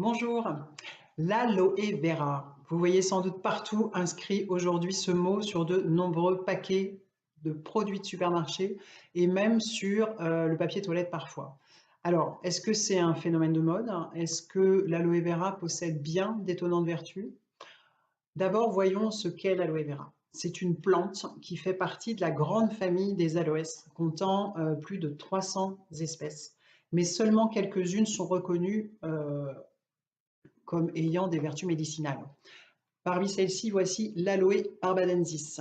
Bonjour, l'aloe vera. Vous voyez sans doute partout inscrit aujourd'hui ce mot sur de nombreux paquets de produits de supermarché et même sur le papier toilette parfois. Alors, est-ce que c'est un phénomène de mode? Est-ce que l'aloe vera possède bien d'étonnantes vertus? D'abord, voyons ce qu'est l'aloe vera. C'est une plante qui fait partie de la grande famille des aloès, comptant plus de 300 espèces. Mais seulement quelques-unes sont reconnues comme ayant des vertus médicinales. Parmi celles-ci, voici l'Aloe barbadensis.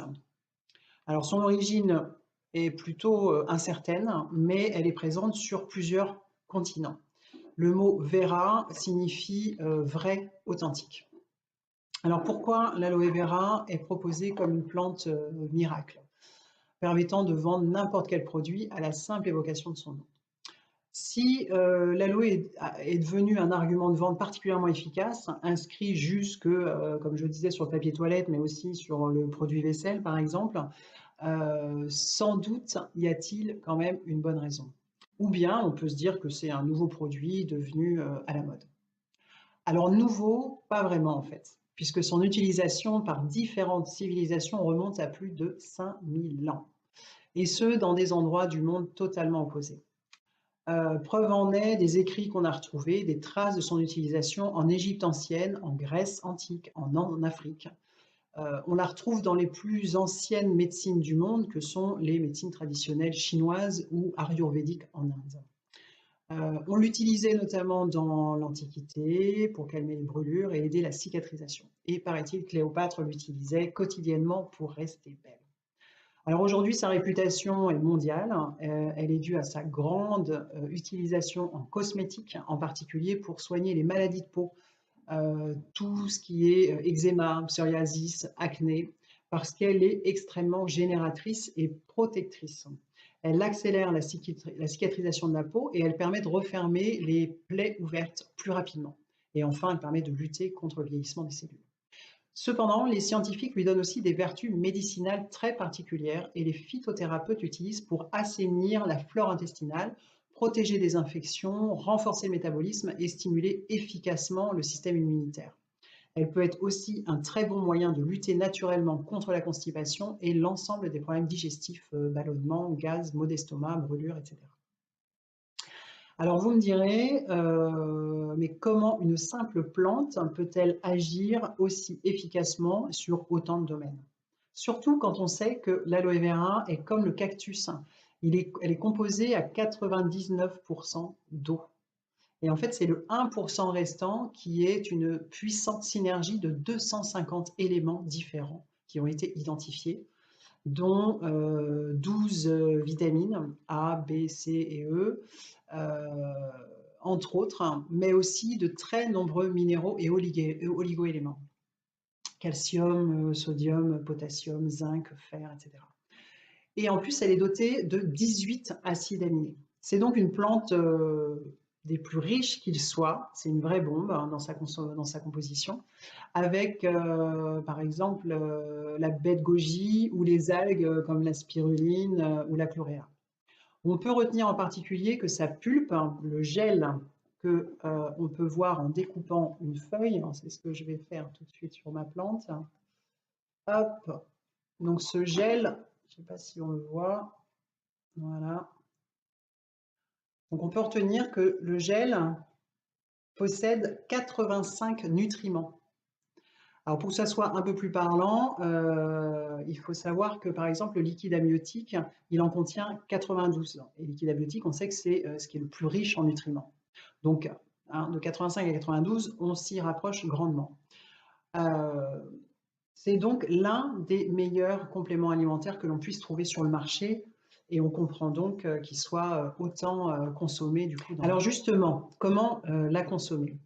Alors son origine est plutôt incertaine, mais elle est présente sur plusieurs continents. Le mot vera signifie vrai, authentique. Alors pourquoi l'aloe vera est proposée comme une plante miracle, permettant de vendre n'importe quel produit à la simple évocation de son nom? Si l'aloe est devenu un argument de vente particulièrement efficace, inscrit jusque, comme je disais, sur le papier toilette, mais aussi sur le produit vaisselle, par exemple, sans doute y a-t-il quand même une bonne raison. Ou bien on peut se dire que c'est un nouveau produit devenu à la mode. Alors nouveau, pas vraiment en fait, puisque son utilisation par différentes civilisations remonte à plus de 5000 ans, et ce, dans des endroits du monde totalement opposés. Preuve en est des écrits qu'on a retrouvés, des traces de son utilisation en Égypte ancienne, en Grèce antique, en Afrique. On la retrouve dans les plus anciennes médecines du monde, que sont les médecines traditionnelles chinoises ou ayurvédiques en Inde. On l'utilisait notamment dans l'Antiquité pour calmer les brûlures et aider la cicatrisation. Et paraît-il, Cléopâtre l'utilisait quotidiennement pour rester belle. Alors aujourd'hui, sa réputation est mondiale. Elle est due à sa grande utilisation en cosmétique, en particulier pour soigner les maladies de peau, tout ce qui est eczéma, psoriasis, acné, parce qu'elle est extrêmement génératrice et protectrice. Elle accélère la cicatrisation de la peau et elle permet de refermer les plaies ouvertes plus rapidement. Et enfin, elle permet de lutter contre le vieillissement des cellules. Cependant, les scientifiques lui donnent aussi des vertus médicinales très particulières et les phytothérapeutes l'utilisent pour assainir la flore intestinale, protéger des infections, renforcer le métabolisme et stimuler efficacement le système immunitaire. Elle peut être aussi un très bon moyen de lutter naturellement contre la constipation et l'ensemble des problèmes digestifs, ballonnement, gaz, maux d'estomac, brûlures, etc. Alors vous me direz, mais comment une simple plante peut-elle agir aussi efficacement sur autant de domaines? Surtout quand on sait que l'aloe vera est comme le cactus, elle est composée à 99% d'eau. Et en fait, c'est le 1% restant qui est une puissante synergie de 250 éléments différents qui ont été identifiés, dont 12 vitamines A, B, C et E, euh, entre autres, mais aussi de très nombreux minéraux et oligo-éléments. Calcium, sodium, potassium, zinc, fer, etc. Et en plus, elle est dotée de 18 acides aminés. C'est donc une plante des plus riches qu'il soit. C'est une vraie bombe dans sa composition, avec par exemple la baie de goji ou les algues comme la spiruline ou la chloréa. On peut retenir en particulier que sa pulpe, le gel que on peut voir en découpant une feuille, c'est ce que je vais faire tout de suite sur ma plante. Hop, donc ce gel, je ne sais pas si on le voit, voilà. Donc on peut retenir que le gel possède 85 nutriments. Alors pour que ça soit un peu plus parlant, il faut savoir que par exemple le liquide amniotique, il en contient 92. Et le liquide amniotique, on sait que c'est ce qui est le plus riche en nutriments. Donc de 85 à 92, on s'y rapproche grandement. C'est donc l'un des meilleurs compléments alimentaires que l'on puisse trouver sur le marché et on comprend donc qu'il soit autant consommé du coup. Alors justement, comment la consommer?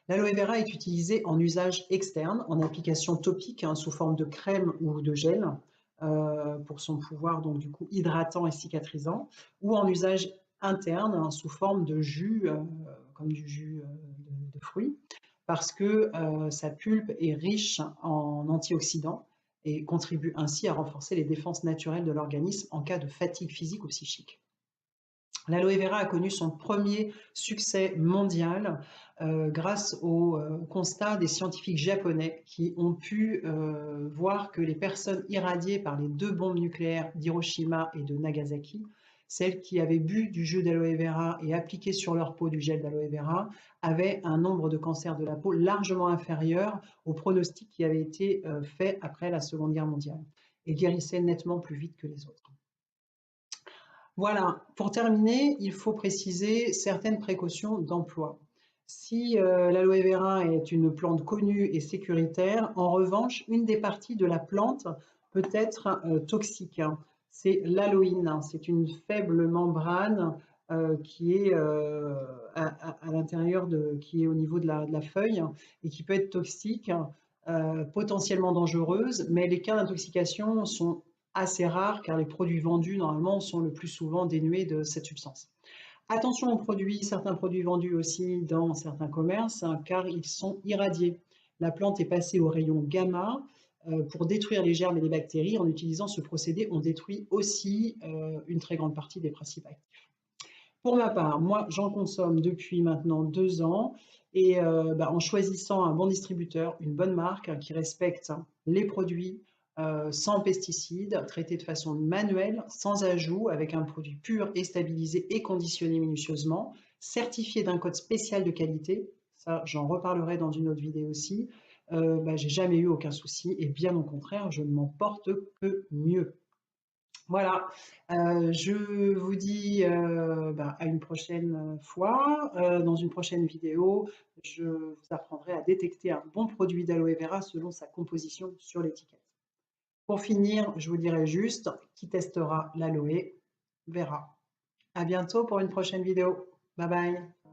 L'aloe vera est utilisée en usage externe, en application topique sous forme de crème ou de gel pour son pouvoir donc du coup hydratant et cicatrisant, ou en usage interne sous forme de jus comme du jus de fruits, parce que sa pulpe est riche en antioxydants et contribue ainsi à renforcer les défenses naturelles de l'organisme en cas de fatigue physique ou psychique. L'aloe vera a connu son premier succès mondial grâce au constat des scientifiques japonais qui ont pu voir que les personnes irradiées par les 2 bombes nucléaires d'Hiroshima et de Nagasaki, celles qui avaient bu du jus d'aloe vera et appliqué sur leur peau du gel d'aloe vera, avaient un nombre de cancers de la peau largement inférieur au pronostic qui avait été fait après la Seconde Guerre mondiale et guérissaient nettement plus vite que les autres. Voilà, pour terminer, il faut préciser certaines précautions d'emploi. Si l'aloe vera est une plante connue et sécuritaire, en revanche, une des parties de la plante peut être toxique. C'est l'aloïne, c'est une faible membrane qui est à l'intérieur, qui est au niveau de la feuille et qui peut être toxique, potentiellement dangereuse, mais les cas d'intoxication sont assez rares car les produits vendus normalement sont le plus souvent dénués de cette substance. Attention aux produits, certains produits vendus aussi dans certains commerces car ils sont irradiés. La plante est passée au rayon gamma pour détruire les germes et les bactéries. En utilisant ce procédé, on détruit aussi une très grande partie des principes actifs. Pour ma part, moi j'en consomme depuis maintenant 2 ans et en choisissant un bon distributeur, une bonne marque qui respecte les produits, sans pesticides, traités de façon manuelle, sans ajout, avec un produit pur et stabilisé et conditionné minutieusement, certifié d'un code spécial de qualité, ça j'en reparlerai dans une autre vidéo aussi, j'ai jamais eu aucun souci et bien au contraire, je ne m'en porte que mieux. Voilà, je vous dis à une prochaine fois. Dans une prochaine vidéo, je vous apprendrai à détecter un bon produit d'aloe vera selon sa composition sur l'étiquette. Pour finir, je vous dirai juste qui testera l'aloe vera. À bientôt pour une prochaine vidéo. Bye bye.